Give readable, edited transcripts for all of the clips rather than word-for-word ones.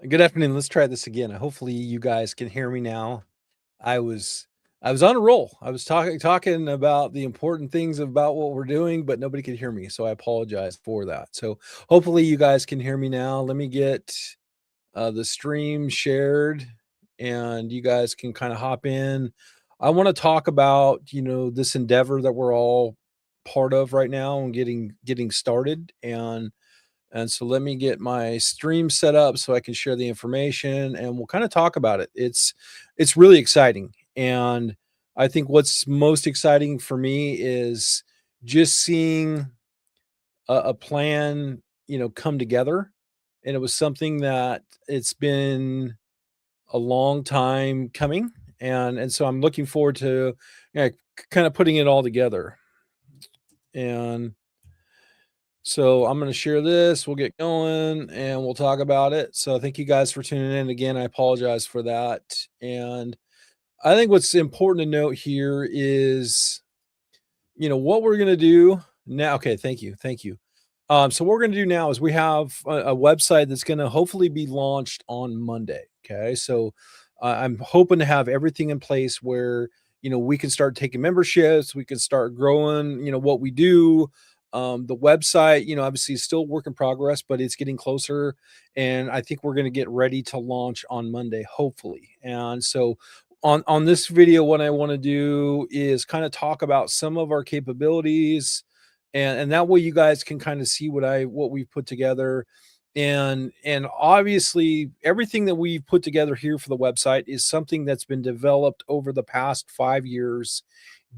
Good afternoon. Let's try this again. Hopefully you guys can hear me now. I was I was on a roll. I was talking about the important things about what we're doing, but nobody could hear me. So I apologize for that. So hopefully you guys can hear me now. Let me get the stream shared and you guys can kind of hop in. I want to talk about, this endeavor that we're all part of right now and getting started and so let me get my stream set up so I can share the information and we'll kind of talk about it. It's really exciting. And I think what's most exciting for me is just seeing a plan, come together. And it was something that it's been a long time coming. And so I'm looking forward to kind of putting it all together. And so I'm going to share this. We'll get going and we'll talk about it. So thank you guys for tuning in again. I apologize for that. And I think what's important to note here is, what we're going to do now. Okay. Thank you. Thank you. So what we're going to do now is we have a website that's going to hopefully be launched on Monday. Okay. So I'm hoping to have everything in place where, we can start taking memberships, we can start growing, what we do. The website, obviously is still work in progress, but it's getting closer. And I think we're going to get ready to launch on Monday, hopefully. And so on this video, what I want to do is kind of talk about some of our capabilities and that way you guys can kind of see what we've put together. And obviously everything that we've put together here for the website is something that's been developed over the past 5 years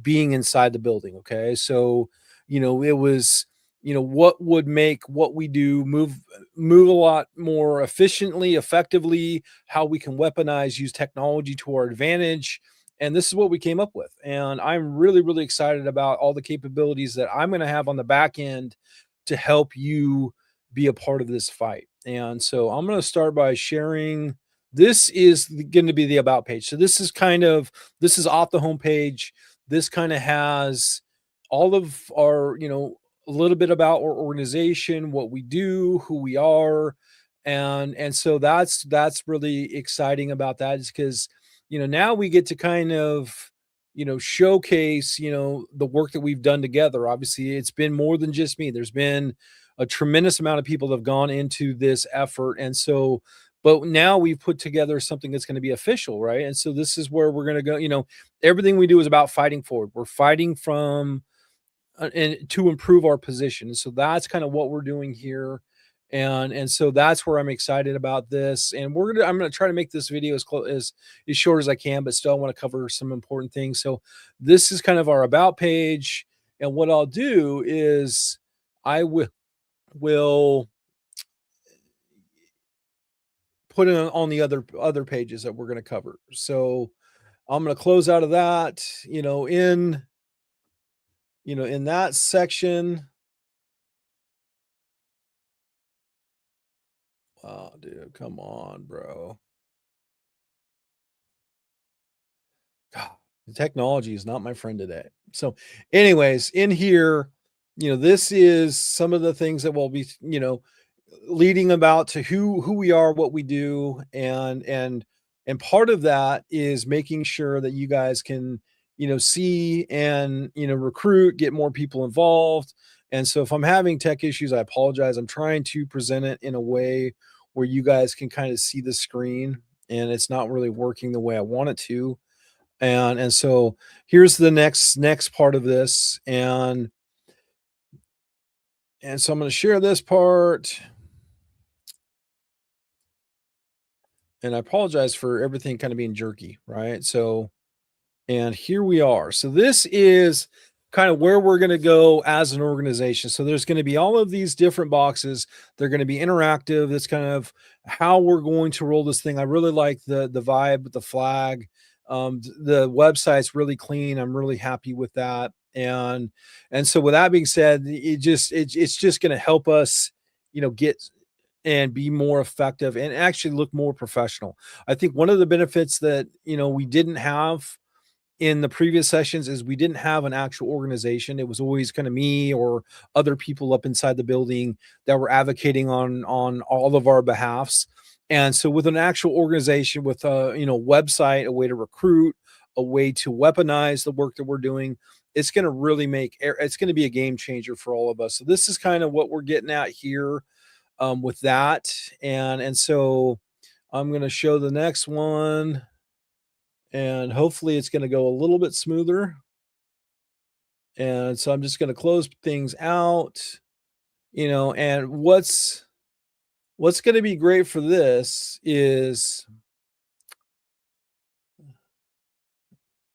being inside the building. Okay. So, it was, what would make what we do move a lot more efficiently, effectively, how we can weaponize, use technology to our advantage. And this is what we came up with. And I'm really, really excited about all the capabilities that I'm going to have on the back end to help you be a part of this fight. And so I'm going to start by sharing. This is going to be the about page. So this is off the homepage. This kind of has all of our, a little bit about our organization, what we do, who we are. And so that's really exciting about that is because, now we get to kind of, showcase, the work that we've done together. Obviously, it's been more than just me. There's been a tremendous amount of people that have gone into this effort. And so, but now we've put together something that's going to be official, right? And so this is where we're going to go. Everything we do is about fighting forward. We're fighting from and to improve our position. So that's kind of what we're doing here. And so that's where I'm excited about this. And I'm gonna try to make this video as close as short as I can, but still I want to cover some important things. So this is kind of our about page. And what I'll do is I will put it on the other pages that we're going to cover. So I'm going to close out of that, in that section. Oh, dude, come on, bro. God, the technology is not my friend today. So, anyways, in here, this is some of the things that will be, leading about to who we are, what we do, and part of that is making sure that you guys can, see and recruit, get more people involved. And so, if I'm having tech issues, I apologize. I'm trying to present it in a way where you guys can kind of see the screen, and it's not really working the way I want it to. And so here's the next part of this, and so I'm going to share this part, and I apologize for everything kind of being jerky, right? So, and here we are. So this is kind of where we're going to go as an organization. So there's going to be all of these different boxes. They're going to be interactive. That's kind of how we're going to roll this thing. I really like the vibe with the flag. The website's really clean. I'm really happy with that. And so with that being said, it's just going to help us, get and be more effective and actually look more professional. I think one of the benefits that, we didn't have in the previous sessions is we didn't have an actual organization. It was always kind of me or other people up inside the building that were advocating on all of our behalfs. And so with an actual organization, with a, website, a way to recruit, a way to weaponize the work that we're doing, it's going to really it's going to be a game changer for all of us. So this is kind of what we're getting at here, with that. And so I'm going to show the next one, and hopefully it's going to go a little bit smoother. And so I'm just going to close things out, and what's going to be great for this is,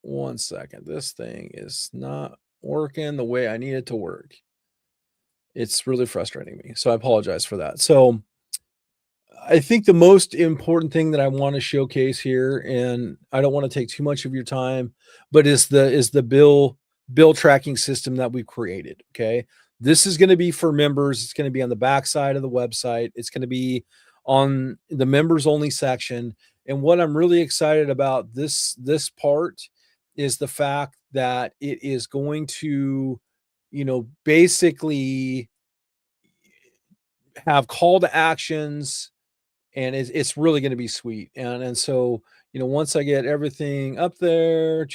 one second, this thing is not working the way I need it to work. It's really frustrating me. So I apologize for that. So I think the most important thing that I want to showcase here, and I don't want to take too much of your time, but is the bill tracking system that we've created. Okay. This is going to be for members. It's going to be on the back side of the website. It's going to be on the members only section. And what I'm really excited about this part is the fact that it is going to, basically have call to actions, and it's really going to be sweet. And so, once I get everything up there,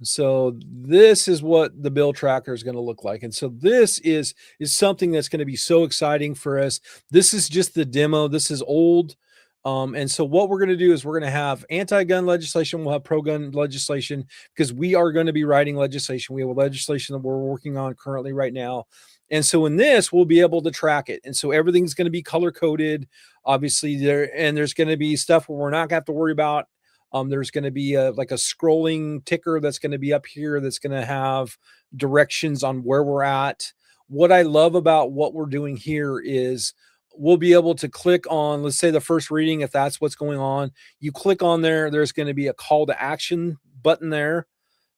so this is what the bill tracker is going to look like. And so this is something that's going to be so exciting for us. This is just the demo. This is old. And so what we're going to do is we're going to have anti-gun legislation. We'll have pro-gun legislation, because we are going to be writing legislation. We have a legislation that we're working on currently right now. And so in this, we'll be able to track it. And so everything's going to be color coded, obviously there's going to be stuff where we're not going to have to worry about. There's going to be like a scrolling ticker that's going to be up here that's going to have directions on where we're at. What I love about what we're doing here is we'll be able to click on, let's say, the first reading. If that's what's going on, you click on there, there's going to be a call to action button there.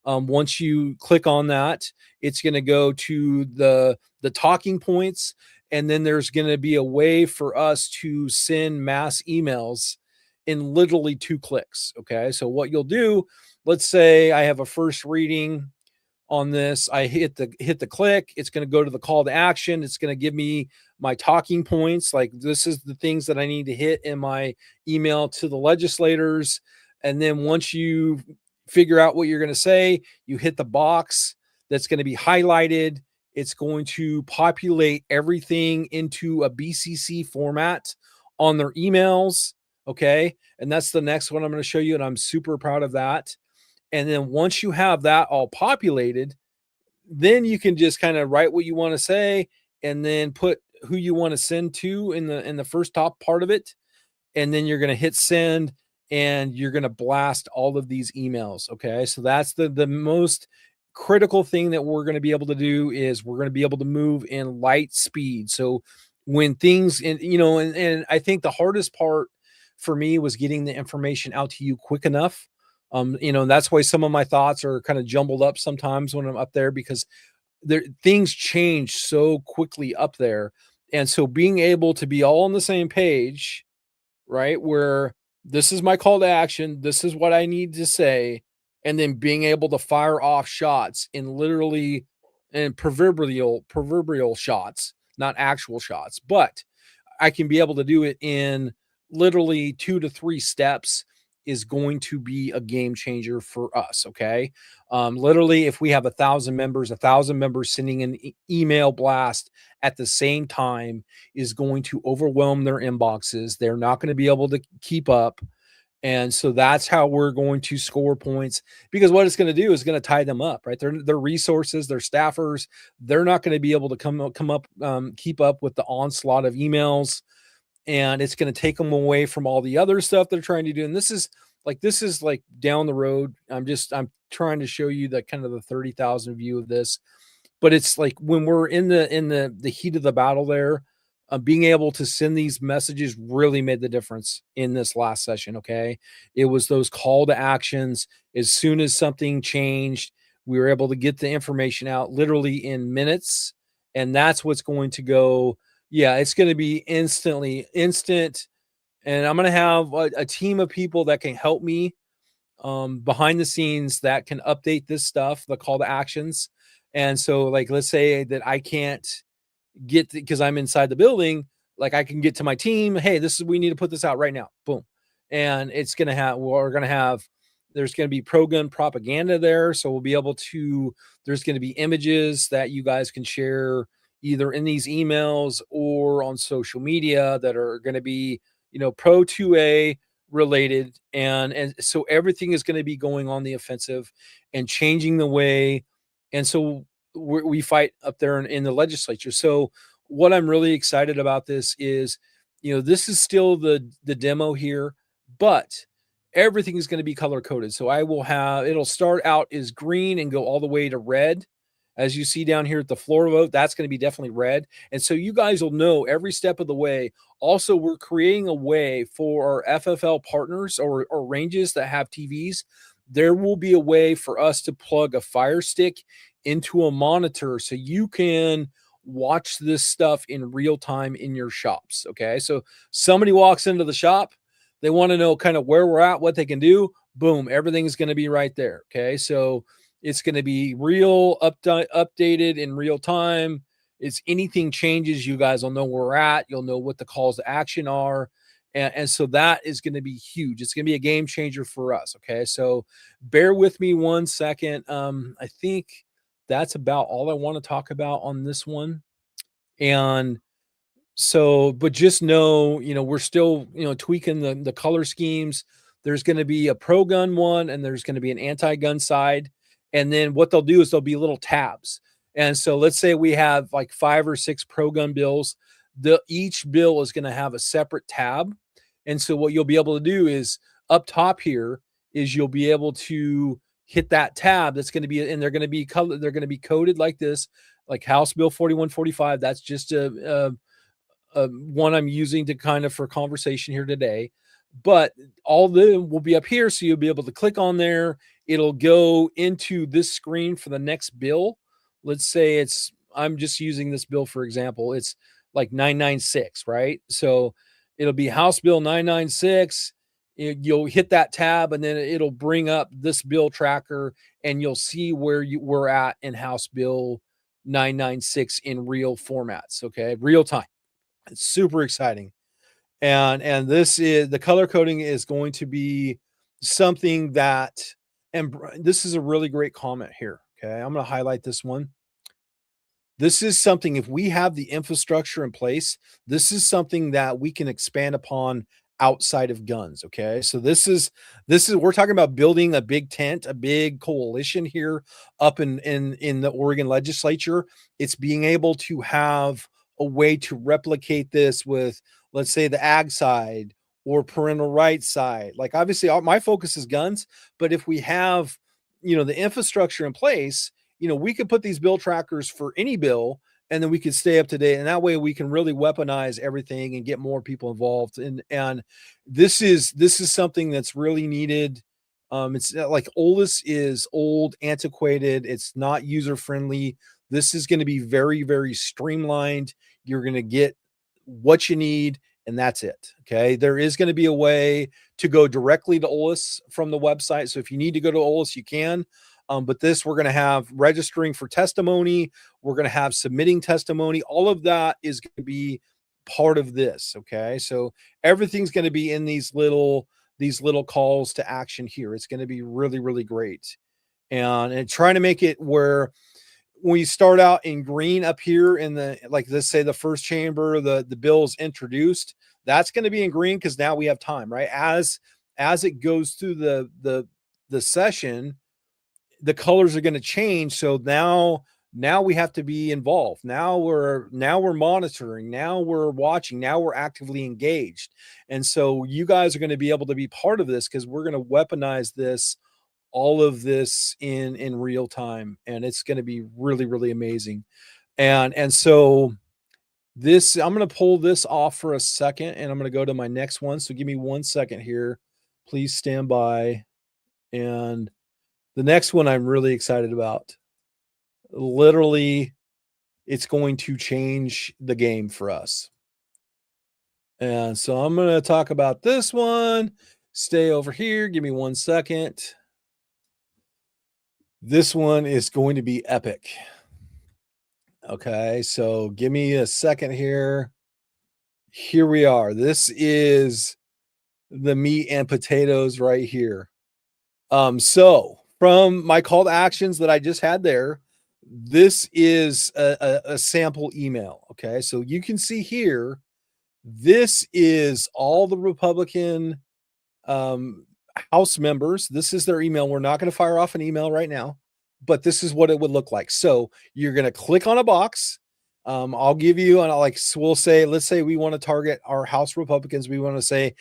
Once you click on that, it's going to go to the talking points, and then there's going to be a way for us to send mass emails in literally 2 clicks. Okay, so what you'll do, let's say I have a first reading on this. I hit the click. It's going to go to the call to action. It's going to give me my talking points. Like, this is the things that I need to hit in my email to the legislators. And then once you figure out what you're going to say, you hit the box that's going to be highlighted. It's going to populate everything into a BCC format on their emails. Okay. And that's the next one I'm going to show you. And I'm super proud of that. And then once you have that all populated, then you can just kind of write what you want to say, and then put who you want to send to in the first top part of it. And then you're going to hit send, and you're going to blast all of these emails. Okay. So that's the most critical thing that we're going to be able to do, is we're going to be able to move in light speed. So when things, and I think the hardest part for me was getting the information out to you quick enough. And that's why some of my thoughts are kind of jumbled up sometimes when I'm up there, because things change so quickly up there. And so being able to be all on the same page, right, where this is my call to action, this is what I need to say, and then being able to fire off shots in literally and proverbial shots, not actual shots, but I can be able to do it in literally 2 to 3 steps, is going to be a game changer for us. Okay. Literally, if we have 1,000 members sending an email blast at the same time is going to overwhelm their inboxes. They're not going to be able to keep up. And so that's how we're going to score points, because what it's going to do is going to tie them up, right? Their resources, their staffers, they're not going to be able to keep up with the onslaught of emails, and it's going to take them away from all the other stuff they're trying to do. And this is like down the road. I'm trying to show you the kind of the 30,000 view of this, but it's like when we're in the heat of the battle there, being able to send these messages really made the difference in this last session. Okay. It was those call to actions. As soon as something changed, we were able to get the information out literally in minutes. And that's what's going to go. Yeah, it's going to be instant. And I'm going to have a team of people that can help me behind the scenes, that can update this stuff, the call to actions. And so, like, let's say that I can't get, because I'm inside the building, like I can get to my team, hey, this is, we need to put this out right now. Boom. And it's going to have, we're going to have, there's going to be pro gun propaganda there. So we'll be able to, there's going to be images that you guys can share either in these emails or on social media that are going to be, pro 2A related. And so everything is going to be going on the offensive and changing the way. And so we fight up there in the legislature. So what I'm really excited about this is, this is still the demo here, but everything is going to be color coded. So I will have, it'll start out as green and go all the way to red. As you see down here at the floor vote, that's going to be definitely red. And so you guys will know every step of the way. Also, we're creating a way for our FFL partners or ranges that have TVs. There will be a way for us to plug a Fire Stick into a monitor so you can watch this stuff in real time in your shops. Okay. So somebody walks into the shop, they want to know kind of where we're at, what they can do. Boom, everything's going to be right there. Okay. So it's going to be real updated in real time. It's anything changes, you guys will know where we're at. You'll know what the calls to action are. And so that is going to be huge. It's going to be a game changer for us. Okay. So bear with me 1 second. I think that's about all I want to talk about on this one. And so, but just know, we're still, tweaking the color schemes. There's going to be a pro gun one and there's going to be an anti-gun side. And then what they'll do is there'll be little tabs. And so let's say we have like 5 or 6 pro gun bills. Each bill is going to have a separate tab. And so what you'll be able to do is up top here is you'll be able to hit that tab that's going to be, and they're going to be colored, they're going to be coded like this, like House Bill 4145. That's just a one I'm using to kind of for conversation here today, but all them will be up here. So you'll be able to click on there. It'll go into this screen for the next bill. Let's say I'm just using this bill, for example, it's like 996, right? So it'll be House Bill 996. You'll hit that tab and then it'll bring up this bill tracker and you'll see where you were at in House Bill 996 in real formats. Okay. Real time. It's super exciting. And this is, the color coding is going to be something that, and this is a really great comment here. Okay. I'm going to highlight this one. This is something, if we have the infrastructure in place, this is something that we can expand upon outside of guns. Okay. So we're talking about building a big tent, a big coalition here up in the Oregon legislature. It's being able to have a way to replicate this with, let's say, the ag side or parental rights side. Like obviously my focus is guns, but if we have, the infrastructure in place, we could put these bill trackers for any bill and then we could stay up to date. And that way we can really weaponize everything and get more people involved. And this is something that's really needed. It's like OLIS is old, antiquated. It's not user friendly. This is going to be very, very streamlined. You're going to get what you need and that's it. Okay. There is going to be a way to go directly to OLIS from the website. So if you need to go to OLIS, you can. But this, we're going to have registering for testimony. We're going to have submitting testimony. All of that is going to be part of this. Okay. So everything's going to be in these little calls to action here. It's going to be really, really great. And trying to make it where when you start out in green up here in the, like, let's say the first chamber, the bill is introduced, that's going to be in green because now we have time, right? As it goes through the session, the colors are going to change. So now we have to be involved. Now we're monitoring. Now we're watching. Now we're actively engaged. And so you guys are going to be able to be part of this because we're going to weaponize all of this in real time. And it's going to be really, really amazing. And so I'm going to pull this off for a second and I'm going to go to my next one. So give me 1 second here. Please stand by. And the next one I'm really excited about. Literally, it's going to change the game for us. And so I'm going to talk about this one. Stay over here. Give me 1 second. This one is going to be epic. Okay, so give me a second here. Here we are. This is the meat and potatoes right here. So from my call to actions that I just had there, this is a sample email. Okay. So you can see here, this is all the Republican um, House members. This is their email. We're not going to fire off an email right now, but this is what it would look like. So you're going to click on a box. I'll give you, and we'll say, let's say we want to target our House Republicans. We want to say,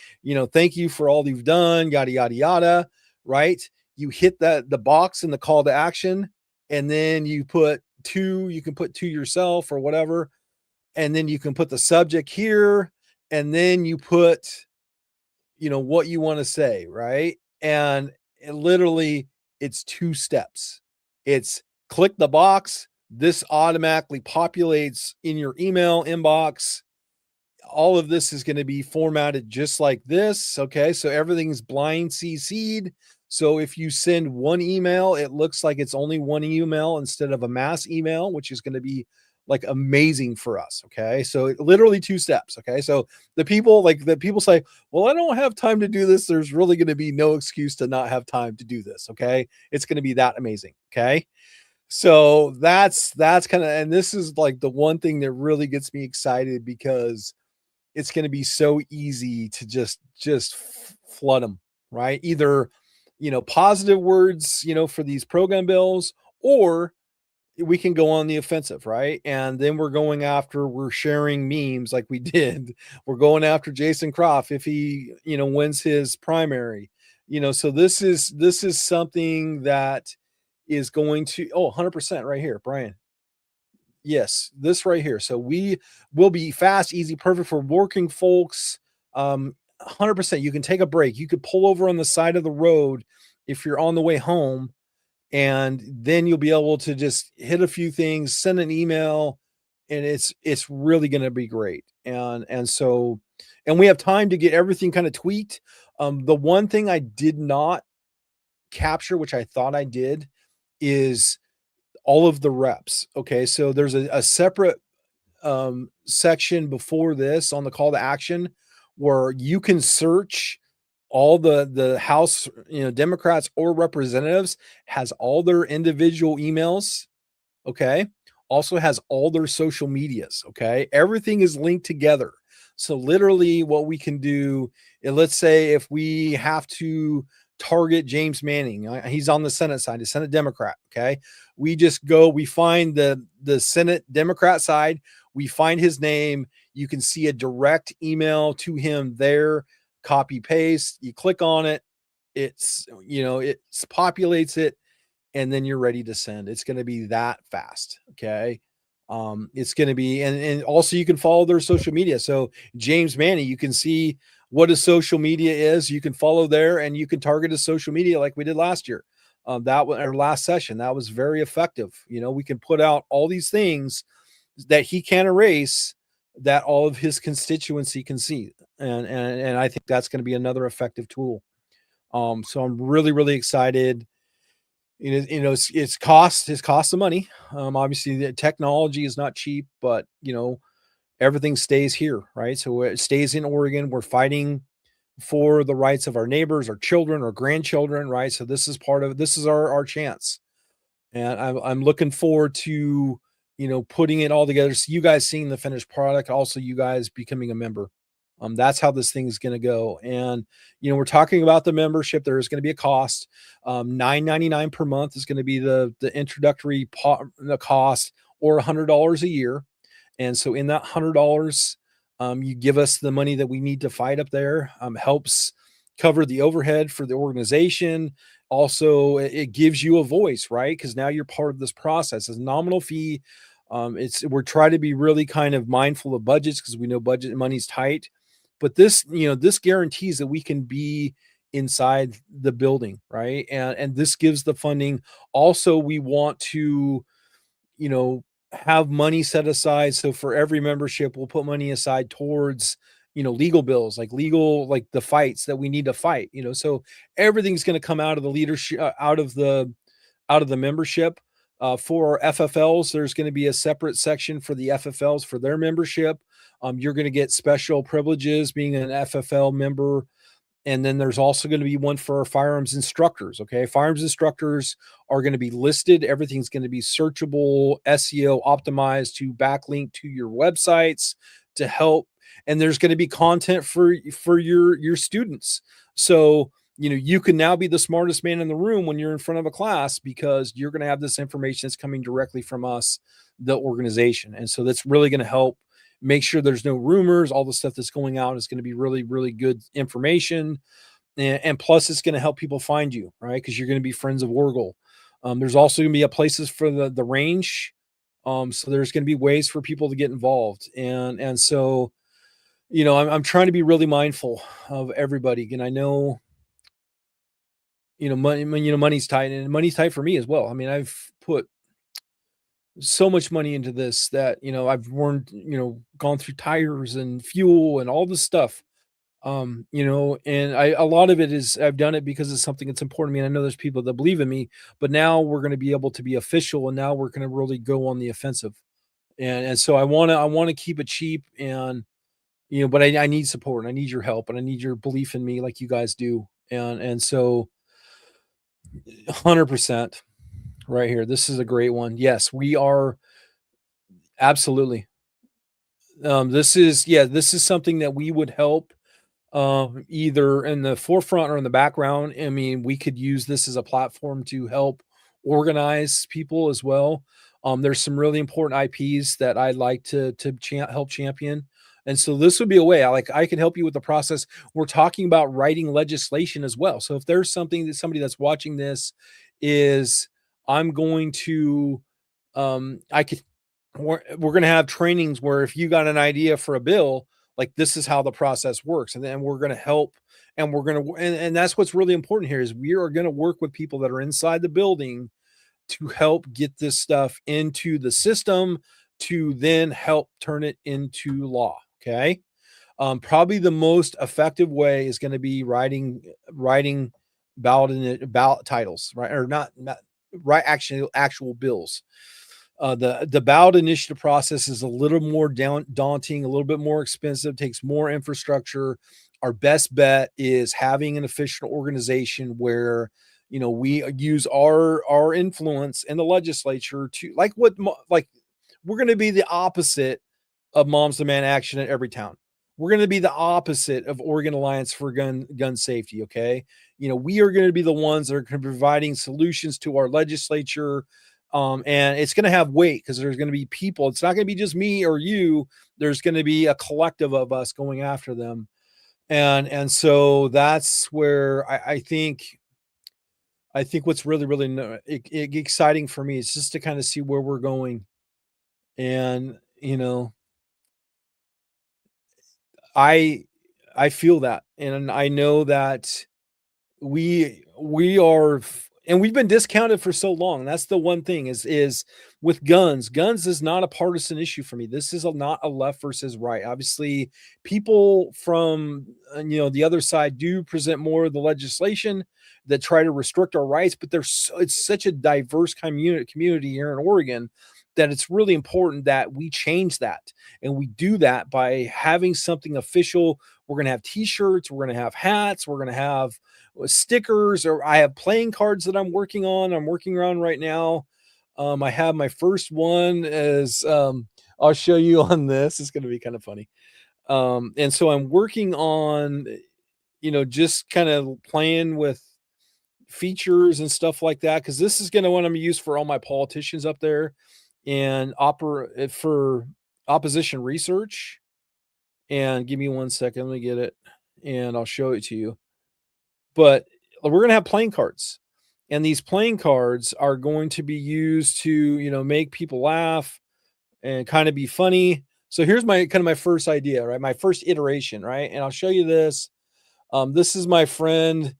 thank you for all you've done, yada, yada, yada, right? You hit the box in the call to action, and then you put to, you can put to yourself or whatever. And then you can put the subject here, and then you put what you want to say, right? And literally it's 2 steps. It's click the box, this automatically populates in your email inbox. All of this is going to be formatted just like this. Okay. So everything's blind CC'd. So if you send one email, it looks like it's only one email instead of a mass email, which is going to be like amazing for us. Okay. So literally 2 steps. Okay. So the people say, well, I don't have time to do this. There's really going to be no excuse to not have time to do this. Okay. It's going to be that amazing. Okay. So that's kind of, and this is like the one thing that really gets me excited because it's going to be so easy to just flood them, right? Either, positive words, for these program bills, or we can go on the offensive, right? And then we're sharing memes like we did. We're going after Jason Croft if he, wins his primary. So this is something that is going to 100% right here, Brian. Yes, this right here. So we will be fast, easy, perfect for working folks. 100%. You can take a break. You could pull over on the side of the road if you're on the way home, and then you'll be able to just hit a few things, send an email, and it's really going to be great. And we have time to get everything kind of tweaked. The one thing I did not capture, which I thought I did, is all of the reps. Okay, so there's a separate section before this on the call to action where you can search all the House, Democrats or representatives, has all their individual emails. Okay. Also has all their social medias. Okay. Everything is linked together. So literally what we can do, let's say if we have to target James Manning, he's on the Senate side, the Senate Democrat. Okay. We find the Senate Democrat side, we find his name. You can see a direct email to him there, copy paste, you click on it. It populates it, and then you're ready to send. It's going to be that fast. Okay. It's going to be, and also you can follow their social media. So James Manning, you can see what his social media is. You can follow there, and you can target his social media like we did last year. That was our last session. That was very effective. We can put out all these things that he can erase, that all of his constituency can see. And I think that's going to be another effective tool. So I'm really, really excited. It's cost of money. Obviously the technology is not cheap, but everything stays here, right? So it stays in Oregon. We're fighting for the rights of our neighbors, our children, our grandchildren, right? So this is our chance. And I'm looking forward to, putting it all together. So you guys seeing the finished product, also you guys becoming a member. That's how this thing is going to go. And, we're talking about the membership. There is going to be a cost. $9.99 per month is going to be the introductory the cost, or $100 a year. And so in that $100, you give us the money that we need to fight up there. Helps cover the overhead for the organization. Also, it gives you a voice, right? Because now you're part of this process. It's a nominal fee. We're trying to be really kind of mindful of budgets because we know budget money's tight. But this guarantees that we can be inside the building, right? And this gives the funding. Also, we want to, have money set aside. So for every membership, we'll put money aside towards, legal bills, like the fights that we need to fight, so everything's going to come out of the leadership, out of the membership. For FFLs, there's going to be a separate section for the FFLs for their membership. You're going to get special privileges being an FFL member. And then there's also going to be one for our firearms instructors. Okay. Firearms instructors are going to be listed. Everything's going to be searchable, SEO optimized to backlink to your websites to help. And there's going to be content for your students. So, you can now be the smartest man in the room when you're in front of a class because you're going to have this information that's coming directly from us, the organization. And so that's really going to help make sure there's no rumors. All the stuff that's going out is going to be really, really good information. And plus, it's going to help people find you, right? Because you're going to be friends of ORGOAL. There's also going to be a places for the range. So there's going to be ways for people to get involved. And so, I'm trying to be really mindful of everybody. And I know, money's tight, and money's tight for me as well. I mean, I've put so much money into this that, I've gone through tires and fuel and all this stuff. And a lot of it is I've done it because it's something that's important to me. And I know there's people that believe in me, but now we're going to be able to be official, and now we're going to really go on the offensive. And so I want to keep it cheap, and, but I need support, and I need your help, and I need your belief in me like you guys do. And so 100% right here. This is a great one. Yes, we are absolutely. This is something that we would help either in the forefront or in the background. I mean, we could use this as a platform to help organize people as well. There's some really important IPs that I'd like to help champion. And so this would be a way I can help you with the process. We're talking about writing legislation as well. So if there's something that somebody that's watching this is, I'm going to, I could, we're going to have trainings where if you got an idea for a bill, like this is how the process works. And then we're going to help, and we're going to, and that's what's really important here is we are going to work with people that are inside the building to help get this stuff into the system to then help turn it into law. Okay. Probably the most effective way is going to be writing ballot titles, right? Or not right. Actual bills. The ballot initiative process is a little more daunting, a little bit more expensive, takes more infrastructure. Our best bet is having an official organization where, we use our influence in the legislature to we're going to be the opposite of Moms Demand Action at every town. We're going to be the opposite of Oregon Alliance for gun safety. Okay. We are going to be the ones that are providing solutions to our legislature. And it's going to have weight because there's going to be people. It's not going to be just me or you. There's going to be a collective of us going after them. And so that's where I think what's really, really exciting for me is just to kind of see where we're going. And, I feel that, and I know that we are and we've been discounted for so long. That's the one thing is with guns. Guns is not a partisan issue for me. This is not a left versus right. Obviously, people from the other side do present more of the legislation that try to restrict our rights, but it's such a diverse community here in Oregon that it's really important that we change that. And we do that by having something official. We're going to have t-shirts, we're going to have hats, we're going to have stickers, or I have playing cards that I'm working around right now. I have my first one as I'll show you on this. It's going to be kind of funny. And so I'm working on, just kind of playing with features and stuff like that, because this is going to want to be used for all my politicians up there and for opposition research. And give me 1 second, let me get it and I'll show it to you. But we're going to have playing cards, and these playing cards are going to be used to, make people laugh and kind of be funny. So here's my first idea, right? My first iteration, right? And I'll show you this. This is my friend,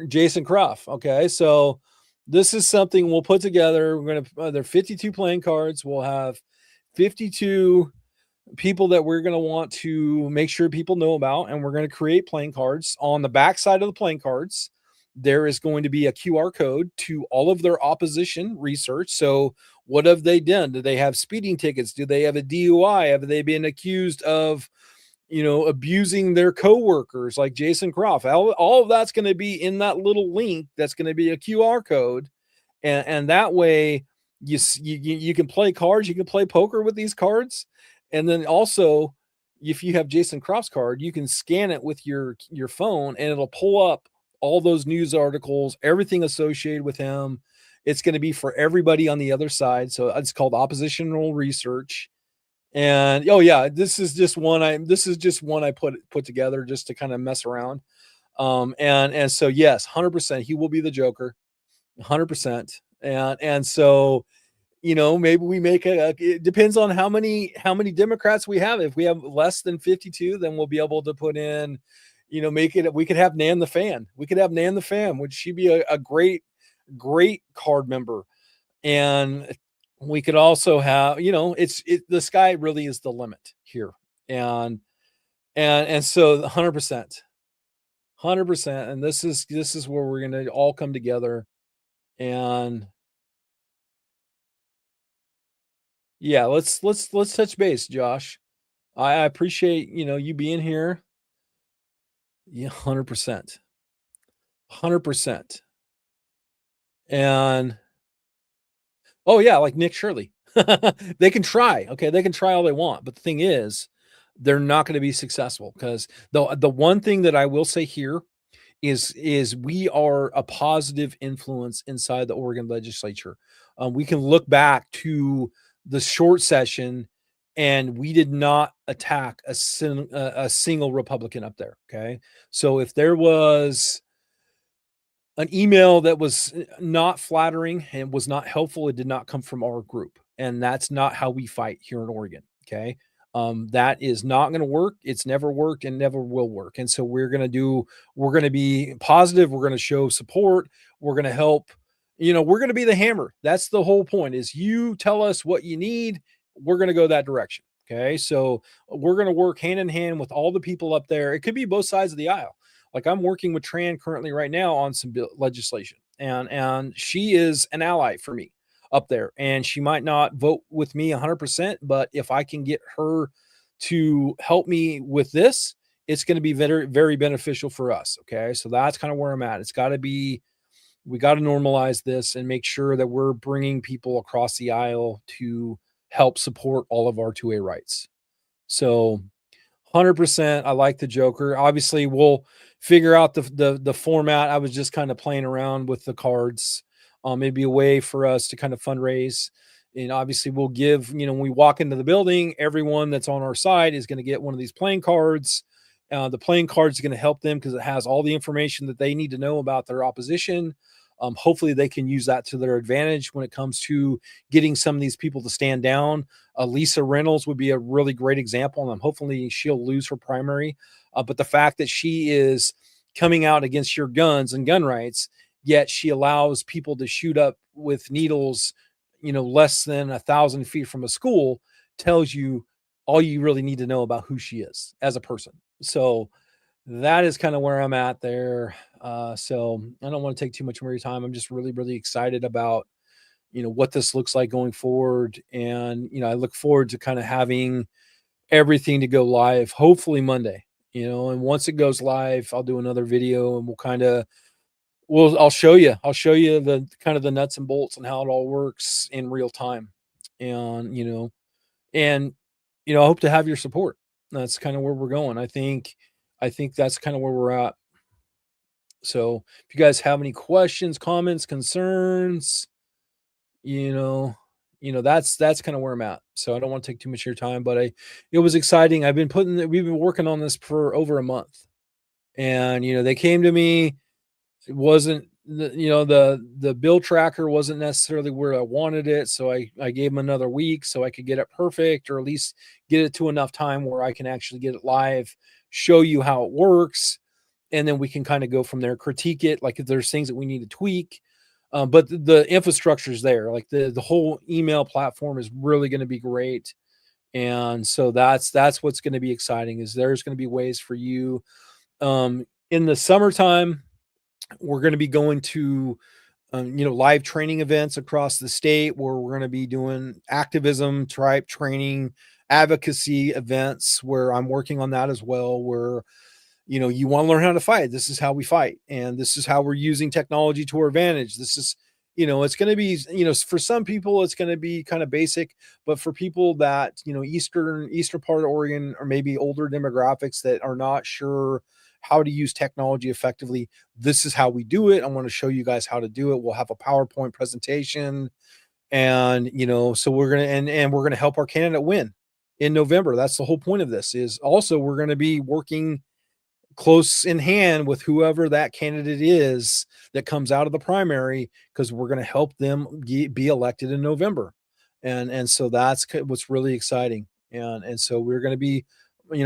Jason Croft. Okay. So this is something we'll put together. We're going to, there are 52 playing cards. We'll have 52 people that we're going to want to make sure people know about, and we're going to create playing cards. On the back side of the playing cards, there is going to be a QR code to all of their opposition research. So, what have they done? Do they have speeding tickets? Do they have a DUI? Have they been accused of, abusing their coworkers like Jason Croft? All of that's going to be in that little link. That's going to be a QR code, and that way you can play cards, you can play poker with these cards, and then also if you have Jason Croft's card, you can scan it with your phone, and it'll pull up all those news articles, everything associated with him. It's going to be for everybody on the other side, so it's called oppositional research. And oh yeah, this is just one I put together just to kind of mess around. And so yes, 100% he will be the Joker. 100%. And so, maybe we make it depends on how many Democrats we have. If we have less than 52, then we'll be able to put in, make it we could have Nan the Fan. We could have Nan the Fan. Would she be a great card member? And we could also have, the sky really is the limit here. And so 100%. 100%. And this is where we're going to all come together. And yeah, let's touch base, Josh. I appreciate, you being here. Yeah, 100%. 100%. And oh yeah, like Nick Shirley. They can try. Okay, they can try all they want, but the thing is, they're not going to be successful because the one thing that I will say here is we are a positive influence inside the Oregon legislature. We can look back to the short session, and we did not attack a single Republican up there. Okay, so if there was an email that was not flattering and was not helpful, it did not come from our group, and that's not how we fight here in Oregon. Okay, that is not going to work. It's never worked and never will work. And so we're going to be positive. We're going to show support. We're going to help. We're going to be the hammer. That's the whole point. Is you tell us what you need, we're going to go that direction. Okay, so we're going to work hand in hand with all the people up there. It could be both sides of the aisle. Like I'm working with Tran currently right now on some legislation, and she is an ally for me up there. And she might not vote with me 100%, but if I can get her to help me with this, it's going to be very, very beneficial for us. Okay, so that's kind of where I'm at. We got to normalize this and make sure that we're bringing people across the aisle to help support all of our 2A rights. So 100%. I like the Joker. Obviously, we'll figure out the format. I was just kind of playing around with the cards. Maybe a way for us to kind of fundraise. And obviously, we'll give, when we walk into the building, everyone that's on our side is going to get one of these playing cards. The playing cards is going to help them because it has all the information that they need to know about their opposition. Hopefully, they can use that to their advantage when it comes to getting some of these people to stand down. Lisa Reynolds would be a really great example, and hopefully she'll lose her primary. But the fact that she is coming out against your guns and gun rights, yet she allows people to shoot up with needles, less than 1,000 feet from a school, tells you all you really need to know about who she is as a person. So that is kind of where I'm at there. So I don't want to take too much more of your time. I'm just really, really excited about, what this looks like going forward. And, I look forward to kind of having everything to go live, hopefully Monday, and once it goes live, I'll do another video and I'll show you the kind of the nuts and bolts and how it all works in real time. And, and, I hope to have your support. That's kind of where we're going. I think that's kind of where we're at. So if you guys have any questions, comments, concerns, you know, that's kind of where I'm at. So I don't want to take too much of your time, but it was exciting. We've been working on this for over a month, and they came to me. It wasn't the bill tracker wasn't necessarily where I wanted it, so I gave them another week so I could get it perfect, or at least get it to enough time where I can actually get it live, show you how it works, and then we can kind of go from there, critique it, like if there's things that we need to tweak. But the infrastructure is there. Like the whole email platform is really going to be great. And so that's what's going to be exciting, is there's going to be ways for you in the summertime. We're going to be going to live training events across the state where we're going to be doing activism type training, advocacy events where I'm working on that as well. Where you want to learn how to fight. This is how we fight, and this is how we're using technology to our advantage. This is, it's going to be, for some people it's going to be kind of basic, but for people that, eastern part of Oregon, or maybe older demographics that are not sure how to use technology effectively, this is how we do it. I want to show you guys how to do it. We'll have a PowerPoint presentation, and so we're gonna and we're gonna help our candidate win in November. That's the whole point of this. Is also we're going to be working close in hand with whoever that candidate is that comes out of the primary, because we're going to help them be elected in November. And so that's what's really exciting. And so we're going to be,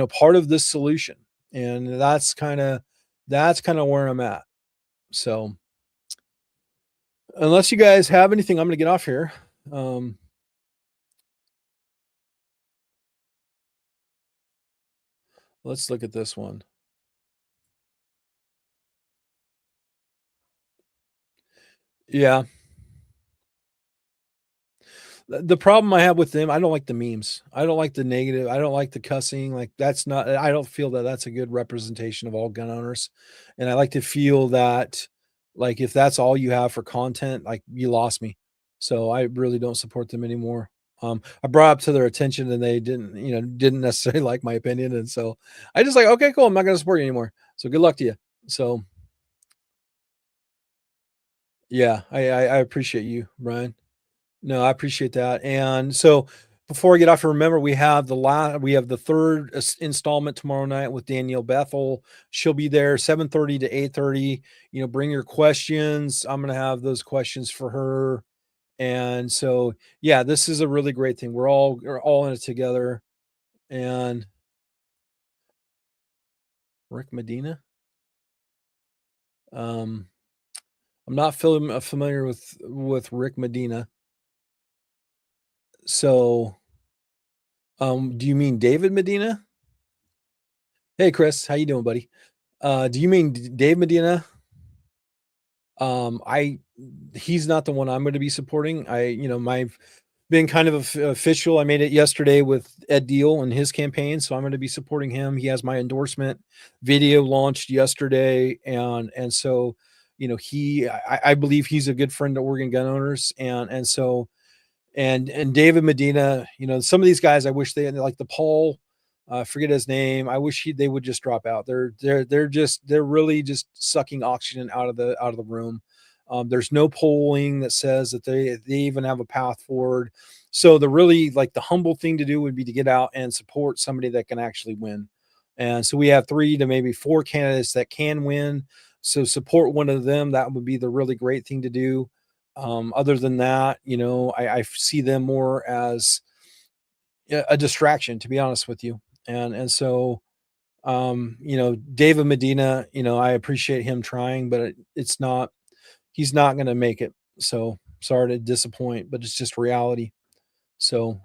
part of this solution. And that's kind of where I'm at. So unless you guys have anything, I'm going to get off here. Um, let's look at this one. Yeah. The problem I have with them, I don't like the memes. I don't like the negative. I don't like the cussing. Like that's not. I don't feel that that's a good representation of all gun owners, and I like to feel that, like, if that's all you have for content, like, you lost me. So I really don't support them anymore. I brought up to their attention, and they didn't necessarily like my opinion, and so I just like, okay, cool. I'm not going to support you anymore. So good luck to you. So yeah, I appreciate you, Brian. No, I appreciate that. And so before I get off, remember we have the third installment tomorrow night with Danielle Bethel. She'll be there 7:30 to 8:30. Bring your questions. I'm going to have those questions for her. And so, yeah, this is a really great thing. We're all in it together. And Rick Medina. Um, I'm not familiar with Rick Medina. So, do you mean David Medina? Hey, Chris, how you doing, buddy? Do you mean Dave Medina? I He's not the one I'm going to be supporting. My been kind of official. I made it yesterday with Ed Deal and his campaign, so I'm going to be supporting him. He has my endorsement. Video launched yesterday, and so I believe he's a good friend to Oregon gun owners, and so and David Medina, some of these guys, I wish they, like the Paul, forget his name. I wish they would just drop out. They're really just sucking oxygen out of the room. There's no polling that says that they even have a path forward. So the really, like, the humble thing to do would be to get out and support somebody that can actually win. And so we have 3 to maybe 4 candidates that can win. So support one of them. That would be the really great thing to do. Other than that, I see them more as a distraction, to be honest with you. And so, David Medina, I appreciate him trying, but it's not, he's not going to make it. So sorry to disappoint, but it's just reality. So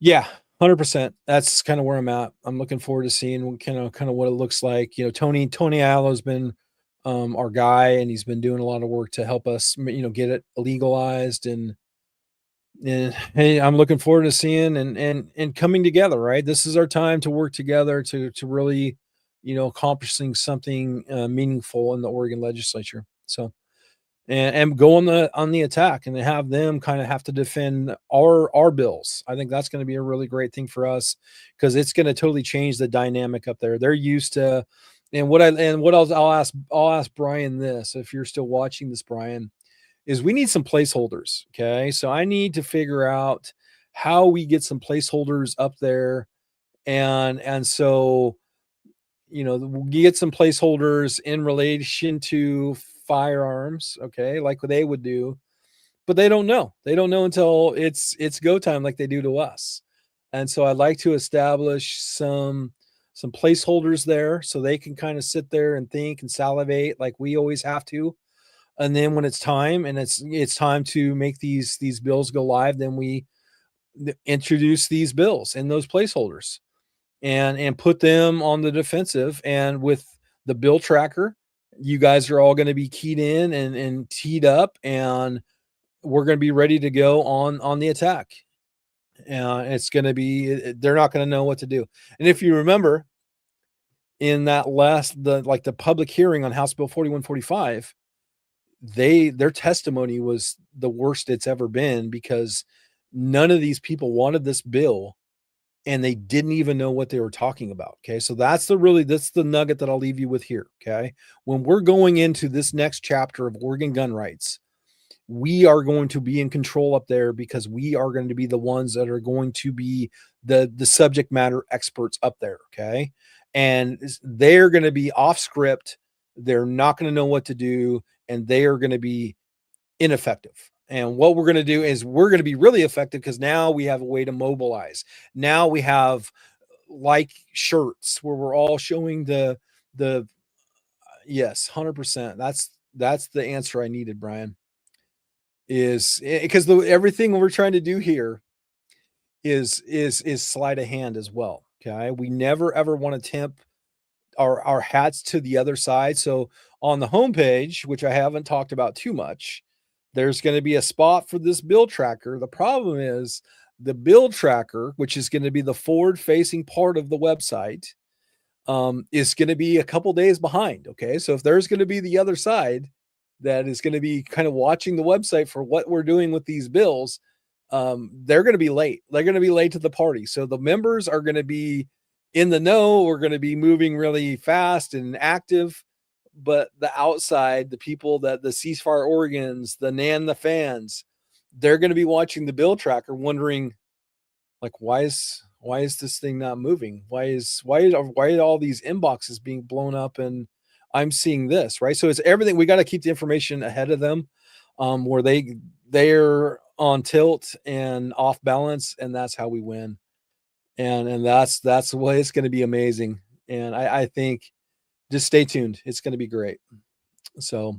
yeah, 100%. That's kind of where I'm at. I'm looking forward to seeing kind of what it looks like. Tony Allo's been our guy, and he's been doing a lot of work to help us, get it legalized. And hey, I'm looking forward to seeing and coming together. Right, this is our time to work together to really, accomplishing something meaningful in the Oregon legislature. So and go on the attack, and have them kind of have to defend our bills. I think that's going to be a really great thing for us, because it's going to totally change the dynamic up there. They're used to, and what else I'll ask Brian this, if you're still watching this, Brian, is we need some placeholders. Okay, so I need to figure out how we get some placeholders up there, and so we'll get some placeholders in relation to firearms, okay, like what they would do, but they don't know. They don't know until it's go time, like they do to us. And so I'd like to establish some placeholders there, so they can kind of sit there and think and salivate like we always have to. And then when it's time, and it's time to make these bills go live, then we introduce these bills in those placeholders, and put them on the defensive, and with the bill tracker, You guys are all going to be keyed in and teed up, and we're going to be ready to go on the attack. It's going to be they're not going to know what to do. And if you remember in that the public hearing on House Bill 4145, their testimony was the worst it's ever been, because none of these people wanted this bill and they didn't even know what they were talking about. Okay. So that's the nugget that I'll leave you with here. Okay. When we're going into this next chapter of Oregon gun rights, we are going to be in control up there, because we are going to be the ones that are going to be the subject matter experts up there. Okay. And they're going to be off script. They're not going to know what to do, and they are going to be ineffective. And what we're going to do is we're going to be really effective, because now we have a way to mobilize. Now we have like shirts where we're all showing the yes, 100%. That's the answer I needed, Brian. Is because everything we're trying to do here is sleight of hand as well. Okay. We never ever want to tempt our hats to the other side. So on the homepage, which I haven't talked about too much, there's going to be a spot for this bill tracker. The problem is the bill tracker, which is going to be the forward facing part of the website, is going to be a couple days behind. Okay. So if there's going to be the other side that is going to be kind of watching the website for what we're doing with these bills, they're going to be late. They're going to be late to the party. So the members are going to be in the know. We're going to be moving really fast and active, but the outside, the people that the ceasefire organs, the the fans, they're going to be watching the bill tracker, wondering, like, why is this thing not moving? Why are all these inboxes being blown up and I'm seeing this, right? So it's everything. We got to keep the information ahead of them, where they're on tilt and off balance, and that's how we win. And that's the way. It's going to be amazing. And I think just stay tuned. It's going to be great. So,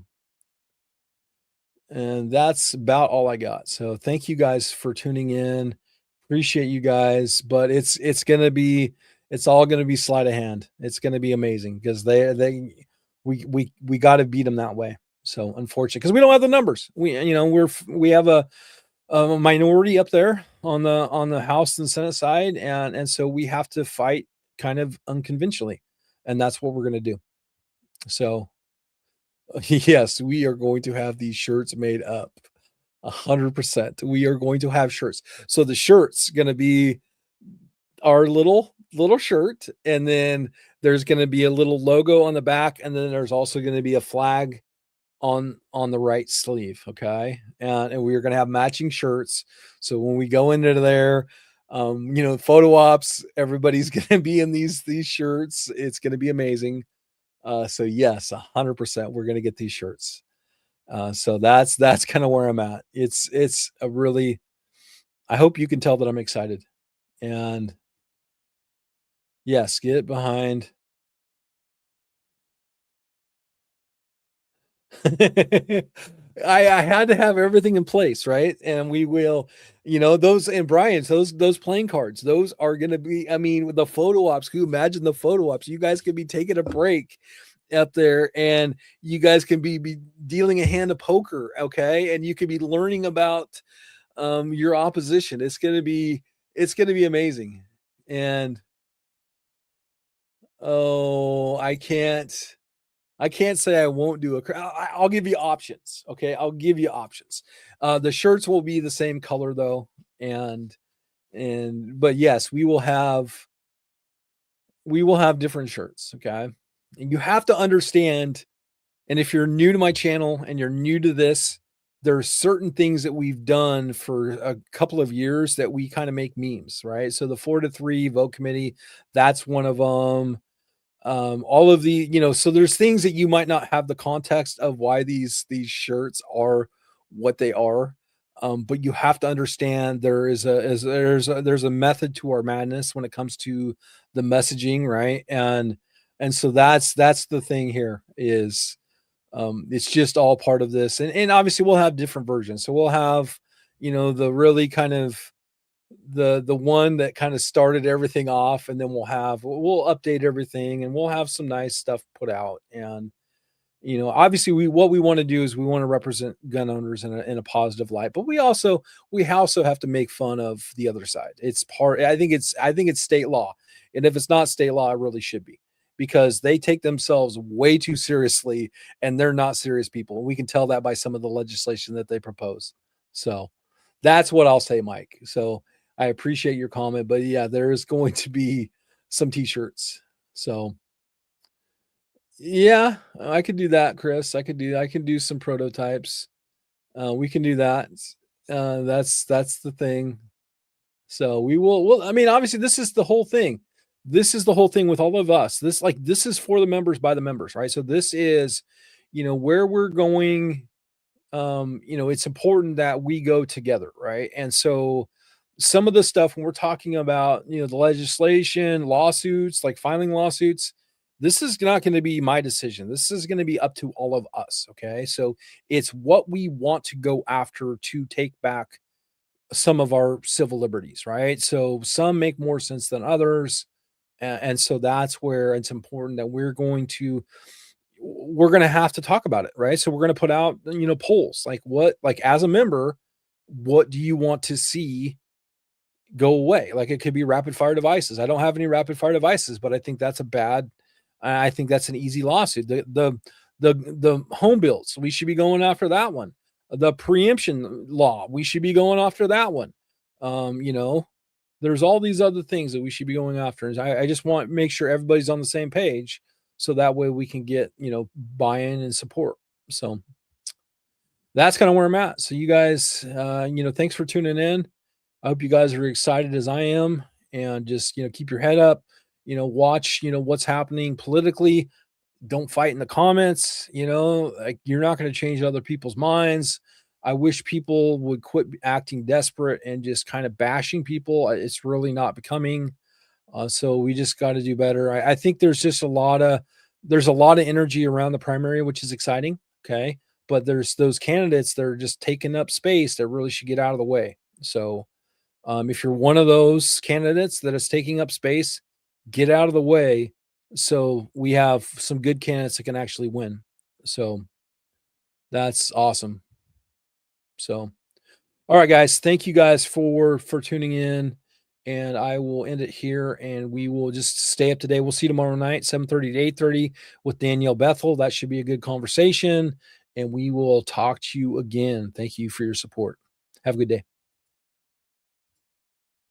and that's about all I got. So thank you guys for tuning in. Appreciate you guys, but it's all gonna be sleight of hand. It's gonna be amazing, because we got to beat them that way. So unfortunately, because we don't have the numbers, we have a minority up there on the House and Senate side, and so we have to fight kind of unconventionally, and that's what we're gonna do. So yes, we are going to have these shirts made up. 100%. We are going to have shirts. So the shirt's going to be our little shirt, and then there's going to be a little logo on the back, and then there's also going to be a flag on the right sleeve. Okay. And we're going to have matching shirts. So when we go into there, photo ops, everybody's going to be in these shirts. It's going to be amazing. So yes, 100%. We're going to get these shirts. So that's kind of where I'm at. It's a really, I hope you can tell that I'm excited. And yes, get behind. I had to have everything in place, right? And we will, those, and Brian's, those playing cards, those are going to be, I mean, with the photo ops, can you imagine the photo ops? You guys could be taking a break up there, and you guys can be dealing a hand of poker. Okay. And you could be learning about your opposition. It's going to be amazing. And oh, I can't say I won't do I'll give you options. Okay. I'll give you options. The shirts will be the same color though. But yes, we will have different shirts. Okay. And you have to understand. And if you're new to my channel and you're new to this, there are certain things that we've done for a couple of years that we kind of make memes, right? So the 4-3 vote committee, that's one of them. All of so there's things that you might not have the context of why these shirts are what they are. But you have to understand there's a method to our madness when it comes to the messaging, right? And so that's the thing here is, it's just all part of this. And obviously we'll have different versions. So we'll have, the really kind of the one that kind of started everything off, and then we'll update everything, and we'll have some nice stuff put out. And Obviously what we want to do is we want to represent gun owners in a positive light, but we also have to make fun of the other side. It's part I think it's state law. And if it's not state law, it really should be, because they take themselves way too seriously, and they're not serious people. And we can tell that by some of the legislation that they propose. So that's what I'll say, Mike. So I appreciate your comment, but yeah, there is going to be some t-shirts. So yeah, I could do that, Chris. I can do some prototypes. We can do that. That's the thing. So we will well, I mean, obviously this is the whole thing. This is the whole thing with all of us. This is for the members by the members, right? So this is, where we're going. It's important that we go together, right? And so some of the stuff when we're talking about, the legislation, lawsuits, like filing lawsuits, this is not going to be my decision. This is going to be up to all of us. Okay. So it's what we want to go after to take back some of our civil liberties, right? So some make more sense than others. And so that's where it's important that we're going to have to talk about it, right? So we're going to put out, polls, like as a member, what do you want to see go away? Like it could be rapid fire devices. I don't have any rapid fire devices, but I think that's an easy lawsuit. The home bills, we should be going after that one. The preemption law, we should be going after that one. Um, you know, there's all these other things that we should be going after. And I just want to make sure everybody's on the same page, so that way we can get, buy-in and support. So that's kind of where I'm at. So you guys, thanks for tuning in. I hope you guys are excited as I am, and just, keep your head up, watch, what's happening politically. Don't fight in the comments, like you're not going to change other people's minds. I wish people would quit acting desperate and just kind of bashing people. It's really not becoming. So we just got to do better. I think there's a lot of energy around the primary, which is exciting. Okay. But there's those candidates that are just taking up space that really should get out of the way. So if you're one of those candidates that is taking up space, get out of the way, so we have some good candidates that can actually win. So that's awesome. So, all right, guys, thank you guys for tuning in, and I will end it here, and we will just stay up to date. We'll see you tomorrow night, 7:30 to 8:30 with Danielle Bethel. That should be a good conversation, and we will talk to you again. Thank you for your support. Have a good day.